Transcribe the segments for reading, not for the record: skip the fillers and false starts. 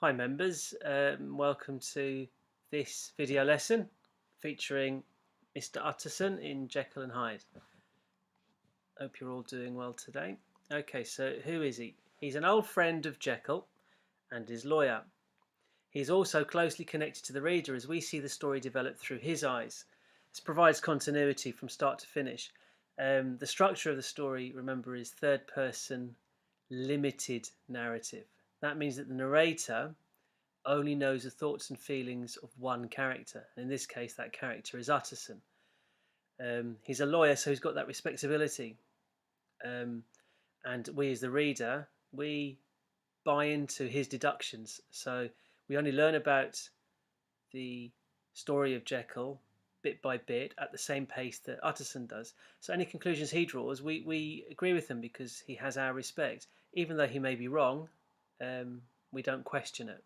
Hi members, welcome to this video lesson featuring Mr. Utterson in Jekyll and Hyde. Hope you're all doing well today. Okay, so who is he? He's an old friend of Jekyll and his lawyer. He's also closely connected to the reader as we see the story develop through his eyes. This provides continuity from start to finish. The structure of the story, remember, is third person limited narrative. That means that the narrator only knows the thoughts and feelings of one character. In this case, that character is Utterson. He's a lawyer, so he's got that respectability. And we as the reader, we buy into his deductions. So we only learn about the story of Jekyll bit by bit at the same pace that Utterson does. So any conclusions he draws, we agree with him because he has our respect. Even though he may be wrong, we don't question it.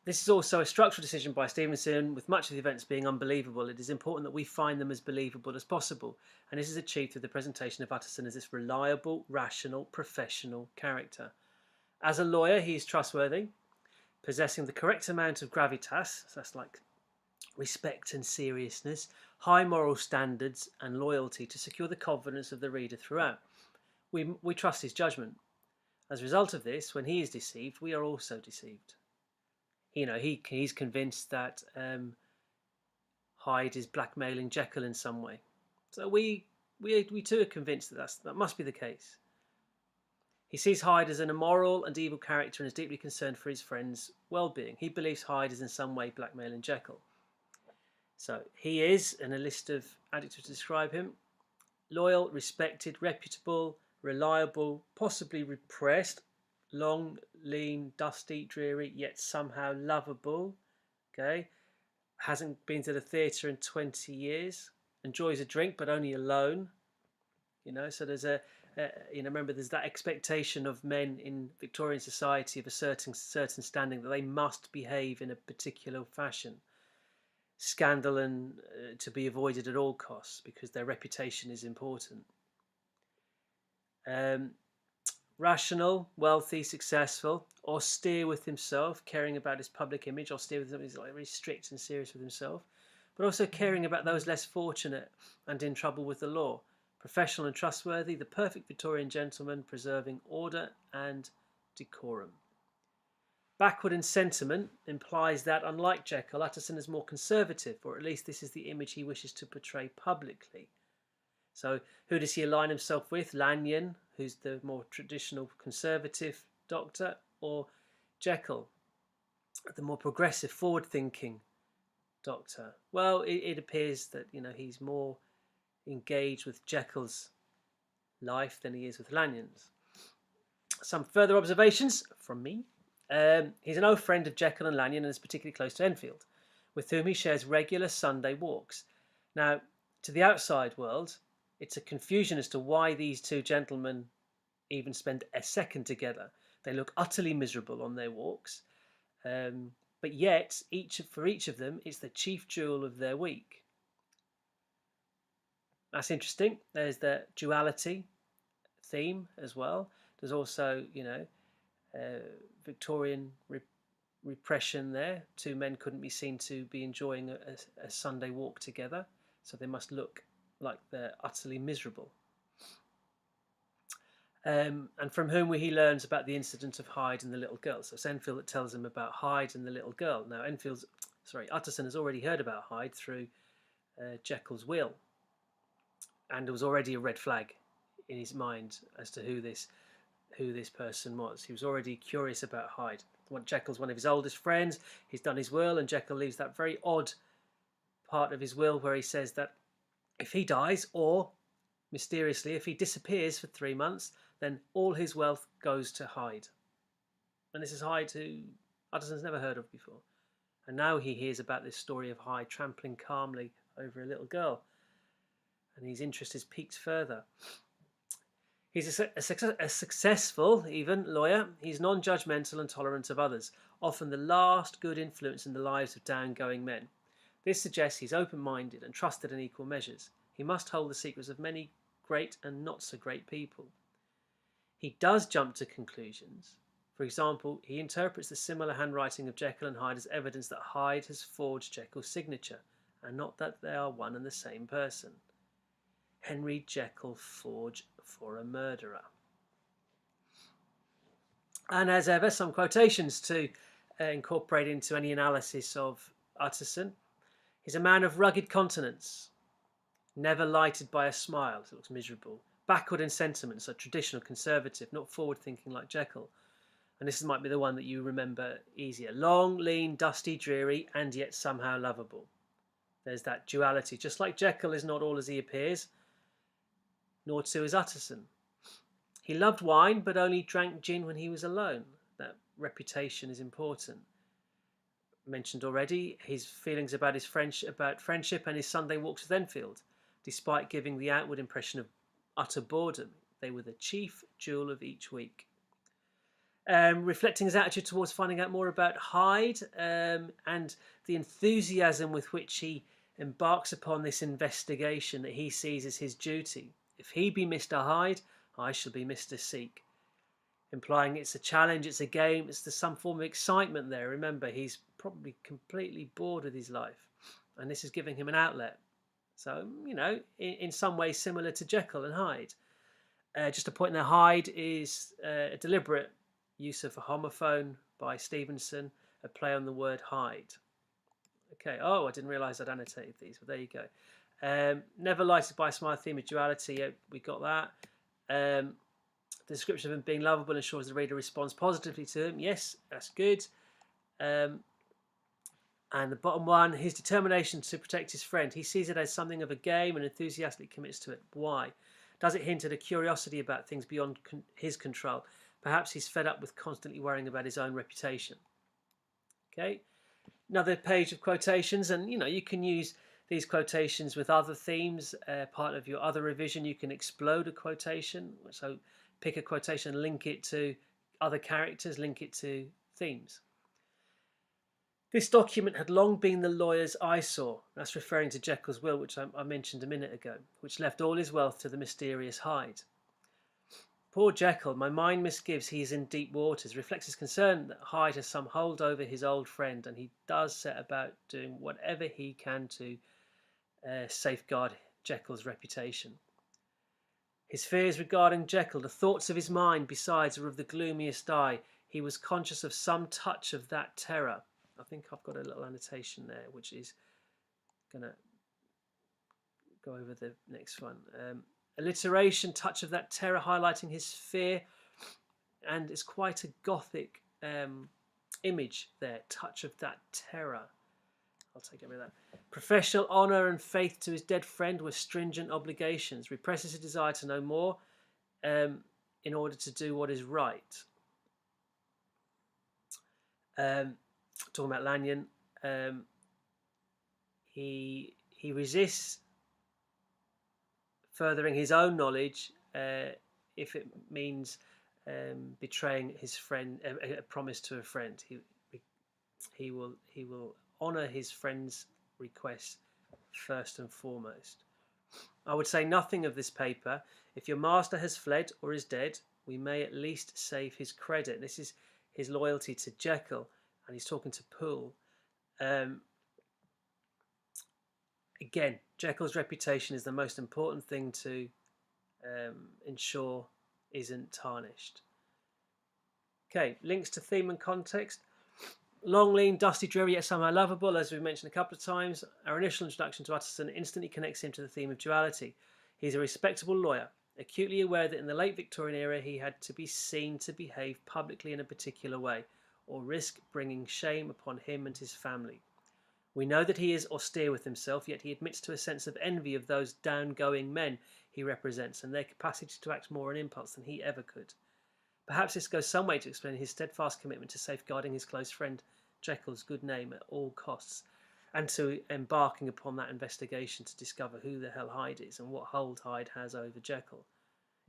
This is also a structural decision by Stevenson. With much of the events being unbelievable, it is important that we find them as believable as possible, and this is achieved through the presentation of Utterson as this reliable, rational, professional character. As a lawyer, he is trustworthy, possessing the correct amount of gravitas, so that's like respect and seriousness, high moral standards and loyalty to secure the confidence of the reader throughout. We trust his judgment. As a result of this, when he is deceived, we are also deceived. He's convinced that Hyde is blackmailing Jekyll in some way. So we too are convinced that that must be the case. He sees Hyde as an immoral and evil character and is deeply concerned for his friend's well-being. He believes Hyde is in some way blackmailing Jekyll. So he is, and a list of adjectives to describe him: loyal, respected, reputable, reliable, possibly repressed, long, lean, dusty, dreary, yet somehow lovable. Okay, hasn't been to the theatre in 20 years. Enjoys a drink, but only alone. So there's remember, there's that expectation of men in Victorian society of a certain standing that they must behave in a particular fashion. Scandal and to be avoided at all costs because their reputation is important. Rational, wealthy, successful, austere with himself, caring about his public image. Austere with himself, he's like very strict and serious with himself, but also caring about those less fortunate and in trouble with the law. Professional and trustworthy, the perfect Victorian gentleman, preserving order and decorum. Backward in sentiment implies that, unlike Jekyll, Utterson is more conservative, or at least this is the image he wishes to portray publicly. So who does he align himself with? Lanyon, who's the more traditional conservative doctor, or Jekyll, the more progressive, forward-thinking doctor? Well, it appears that he's more engaged with Jekyll's life than he is with Lanyon's. Some further observations from me. He's an old friend of Jekyll and Lanyon and is particularly close to Enfield, with whom he shares regular Sunday walks. Now, to the outside world, it's a confusion as to why these two gentlemen even spend a second together. They look utterly miserable on their walks, but yet for each of them, it's the chief jewel of their week. That's interesting. There's the duality theme as well. There's also, Victorian repression there. Two men couldn't be seen to be enjoying a Sunday walk together, so they must look like they're utterly miserable. And from whom he learns about the incident of Hyde and the little girl. So it's Enfield that tells him about Hyde and the little girl. Now Utterson has already heard about Hyde through Jekyll's will, and there was already a red flag in his mind as to who this person was. He was already curious about Hyde. Jekyll's one of his oldest friends. He's done his will, and Jekyll leaves that very odd part of his will where he says that if he dies, or mysteriously if he disappears for 3 months, then all his wealth goes to Hyde. And this is Hyde who Utterson's never heard of before. And now he hears about this story of Hyde trampling calmly over a little girl, and his interest is piqued further. He's a successful, even, lawyer. He's non-judgmental and tolerant of others, often the last good influence in the lives of down-going men. This suggests he's open-minded and trusted in equal measures. He must hold the secrets of many great and not-so-great people. He does jump to conclusions, For example, he interprets the similar handwriting of Jekyll and Hyde as evidence that Hyde has forged Jekyll's signature, and not that they are one and the same person. Henry Jekyll forged for a murderer. And as ever, some quotations to incorporate into any analysis of Utterson. He's a man of rugged countenance, never lighted by a smile, so it looks miserable. Backward in sentiment, so traditional, conservative, not forward-thinking like Jekyll. And this might be the one that you remember easier. Long, lean, dusty, dreary, and yet somehow lovable. There's that duality. Just like Jekyll is not all as he appears, nor too is Utterson. He loved wine, but only drank gin when he was alone. That reputation is important. Mentioned already, his feelings about his friendship and his Sunday walks with Enfield, despite giving the outward impression of utter boredom. They were the chief jewel of each week. Reflecting his attitude towards finding out more about Hyde and the enthusiasm with which he embarks upon this investigation that he sees as his duty. If he be Mr. Hyde, I shall be Mr. Seek. Implying it's a challenge, it's a game, it's some form of excitement there. Remember, he's probably completely bored with his life, and this is giving him an outlet. So, you know, in some ways similar to Jekyll and Hyde. Just a point there, Hyde is a deliberate use of a homophone by Stevenson, a play on the word hide. Okay, oh, I didn't realise I'd annotated these, but there you go. Never lighted by a smile, theme of duality, yeah, we got that. The description of him being lovable ensures the reader responds positively to him. Yes, that's good. And the bottom one, his determination to protect his friend. He sees it as something of a game and enthusiastically commits to it. Why? Does it hint at a curiosity about things beyond his control? Perhaps he's fed up with constantly worrying about his own reputation. Okay, another page of quotations, and you can use these quotations with other themes. Part of your other revision, you can explode a quotation. So pick a quotation, link it to other characters, link it to themes. This document had long been the lawyer's eyesore. That's referring to Jekyll's will, which I mentioned a minute ago, which left all his wealth to the mysterious Hyde. Poor Jekyll, my mind misgives he is in deep waters, reflects his concern that Hyde has some hold over his old friend, and he does set about doing whatever he can to safeguard Jekyll's reputation. His fears regarding Jekyll, the thoughts of his mind, besides, are of the gloomiest dye. He was conscious of some touch of that terror. I think I've got a little annotation there, which is going to go over the next one. Alliteration, touch of that terror, highlighting his fear, and it's quite a gothic image there. Touch of that terror. I'll take care of that. Professional honour and faith to his dead friend were stringent obligations. Represses a desire to know more in order to do what is right. Talking about Lanyon, he resists furthering his own knowledge if it means betraying his friend, a promise to a friend. He will honour his friend's request first and foremost. I would say nothing of this paper. If your master has fled or is dead, we may at least save his credit. This is his loyalty to Jekyll, and he's talking to Poole. Again, Jekyll's reputation is the most important thing to ensure isn't tarnished. Okay, links to theme and context. Long, lean, dusty, dreary, yet somehow lovable, as we've mentioned a couple of times. Our initial introduction to Utterson instantly connects him to the theme of duality. He's a respectable lawyer, acutely aware that in the late Victorian era he had to be seen to behave publicly in a particular way, or risk bringing shame upon him and his family. We know that he is austere with himself, yet he admits to a sense of envy of those down-going men he represents and their capacity to act more on impulse than he ever could. Perhaps this goes some way to explain his steadfast commitment to safeguarding his close friend Jekyll's good name at all costs, and to embarking upon that investigation to discover who the hell Hyde is and what hold Hyde has over Jekyll.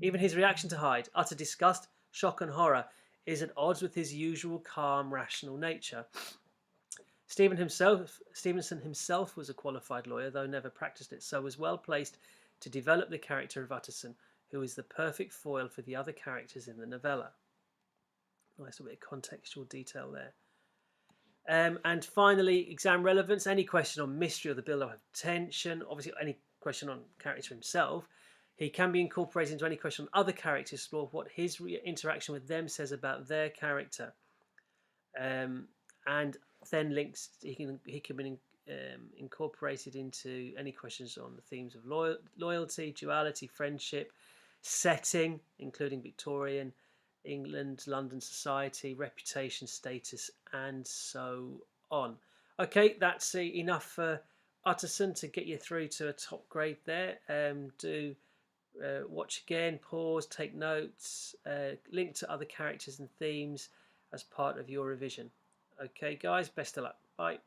Even his reaction to Hyde, utter disgust, shock and horror, is at odds with his usual calm, rational nature. Stevenson himself was a qualified lawyer, though never practiced it, so was well placed to develop the character of Utterson, who is the perfect foil for the other characters in the novella. Nice little bit of contextual detail there. And finally, exam relevance. Any question on mystery or the build-up of tension. Obviously, any question on character himself. He can be incorporated into any question on other characters. Explore what his interaction with them says about their character. And then links. He can be incorporated into any questions on the themes of loyalty, duality, friendship, setting, including Victorian England, London society, reputation, status, and so on. Okay, that's enough for Utterson to get you through to a top grade there. Do watch again, pause, take notes, link to other characters and themes as part of your revision. Okay, guys, best of luck. Bye.